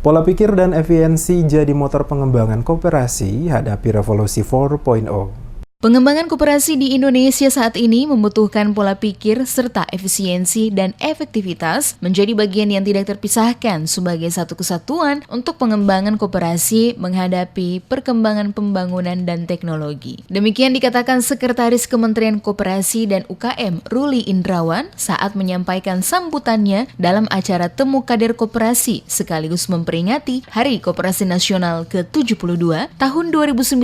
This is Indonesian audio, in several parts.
Pola pikir dan efisiensi jadi motor pengembangan koperasi hadapi revolusi 4.0. Pengembangan koperasi di Indonesia saat ini membutuhkan pola pikir serta efisiensi dan efektivitas menjadi bagian yang tidak terpisahkan sebagai satu kesatuan untuk pengembangan koperasi menghadapi perkembangan pembangunan dan teknologi. Demikian dikatakan Sekretaris Kementerian Koperasi dan UKM Ruli Indrawan saat menyampaikan sambutannya dalam acara Temu Kader Koperasi sekaligus memperingati Hari Koperasi Nasional ke-72 tahun 2019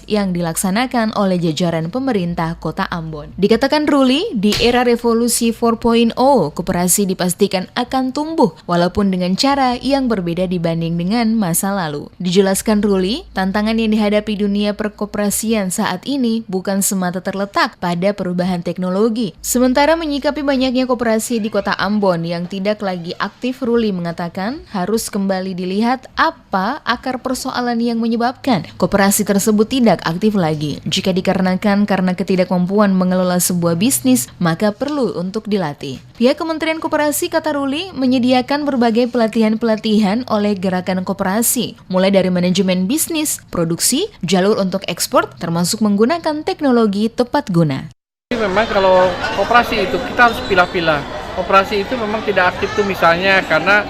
yang dilaksanakan oleh jajaran pemerintah Kota Ambon. Dikatakan Ruli, di era revolusi 4.0, koperasi dipastikan akan tumbuh walaupun dengan cara yang berbeda dibanding dengan masa lalu. Dijelaskan Ruli, tantangan yang dihadapi dunia perkoperasian saat ini bukan semata terletak pada perubahan teknologi. Sementara menyikapi banyaknya koperasi di Kota Ambon yang tidak lagi aktif, Ruli mengatakan harus kembali dilihat apa akar persoalan yang menyebabkan koperasi tersebut tidak aktif lagi. Jika dikarenakan karena ketidakmampuan mengelola sebuah bisnis, maka perlu untuk dilatih. Pihak Kementerian Koperasi, kata Ruli, menyediakan berbagai pelatihan-pelatihan oleh gerakan koperasi, mulai dari manajemen bisnis, produksi, jalur untuk ekspor, termasuk menggunakan teknologi tepat guna. Memang kalau koperasi itu kita harus pilah-pilah. Koperasi itu memang tidak aktif tuh misalnya karena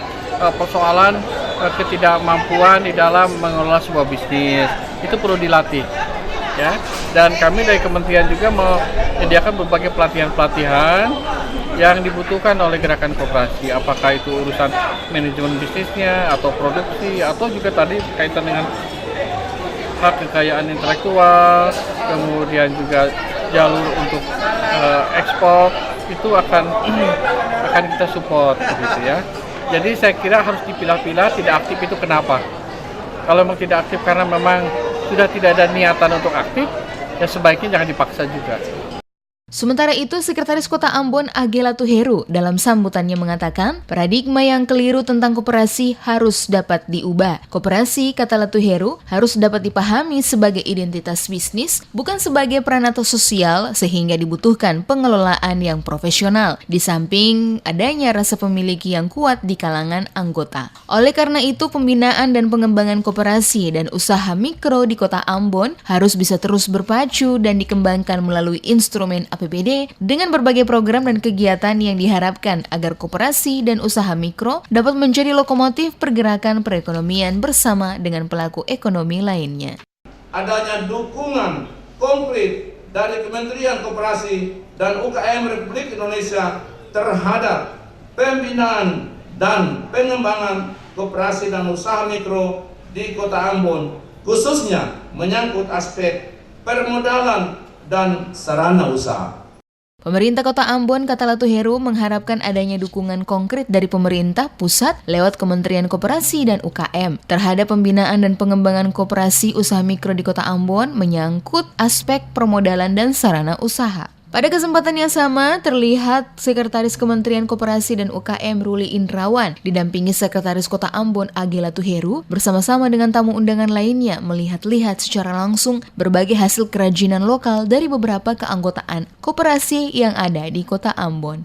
persoalan ketidakmampuan di dalam mengelola sebuah bisnis. Itu perlu dilatih. Ya, dan kami dari kementerian juga menyediakan berbagai pelatihan-pelatihan yang dibutuhkan oleh gerakan koperasi, apakah itu urusan manajemen bisnisnya atau produksi atau juga tadi kaitan dengan hak kekayaan intelektual, kemudian juga jalur untuk ekspor itu akan kita support gitu ya. Jadi saya kira harus dipilah-pilah, tidak aktif itu kenapa? Kalau memang tidak aktif karena memang sudah tidak ada niatan untuk aktif, ya sebaiknya jangan dipaksa juga. Sementara itu, Sekretaris Kota Ambon Agela Tuheru dalam sambutannya mengatakan, paradigma yang keliru tentang koperasi harus dapat diubah. Koperasi, kata Latuheru, harus dapat dipahami sebagai identitas bisnis, bukan sebagai peran atau sosial, sehingga dibutuhkan pengelolaan yang profesional, di samping adanya rasa pemiliki yang kuat di kalangan anggota. Oleh karena itu, pembinaan dan pengembangan koperasi dan usaha mikro di Kota Ambon harus bisa terus berpacu dan dikembangkan melalui instrumen APBD dengan berbagai program dan kegiatan yang diharapkan agar koperasi dan usaha mikro dapat menjadi lokomotif pergerakan perekonomian bersama dengan pelaku ekonomi lainnya. Adanya dukungan konkret dari Kementerian Koperasi dan UKM Republik Indonesia terhadap pembinaan dan pengembangan koperasi dan usaha mikro di Kota Ambon, khususnya menyangkut aspek permodalan dan sarana usaha. Pemerintah Kota Ambon, kata Latuheru, mengharapkan adanya dukungan konkret dari pemerintah pusat lewat Kementerian Koperasi dan UKM terhadap pembinaan dan pengembangan koperasi usaha mikro di Kota Ambon menyangkut aspek permodalan dan sarana usaha. Pada kesempatan yang sama, terlihat Sekretaris Kementerian Koperasi dan UKM Ruli Indrawan didampingi Sekretaris Kota Ambon Agela Tuheru bersama-sama dengan tamu undangan lainnya melihat-lihat secara langsung berbagai hasil kerajinan lokal dari beberapa keanggotaan koperasi yang ada di Kota Ambon.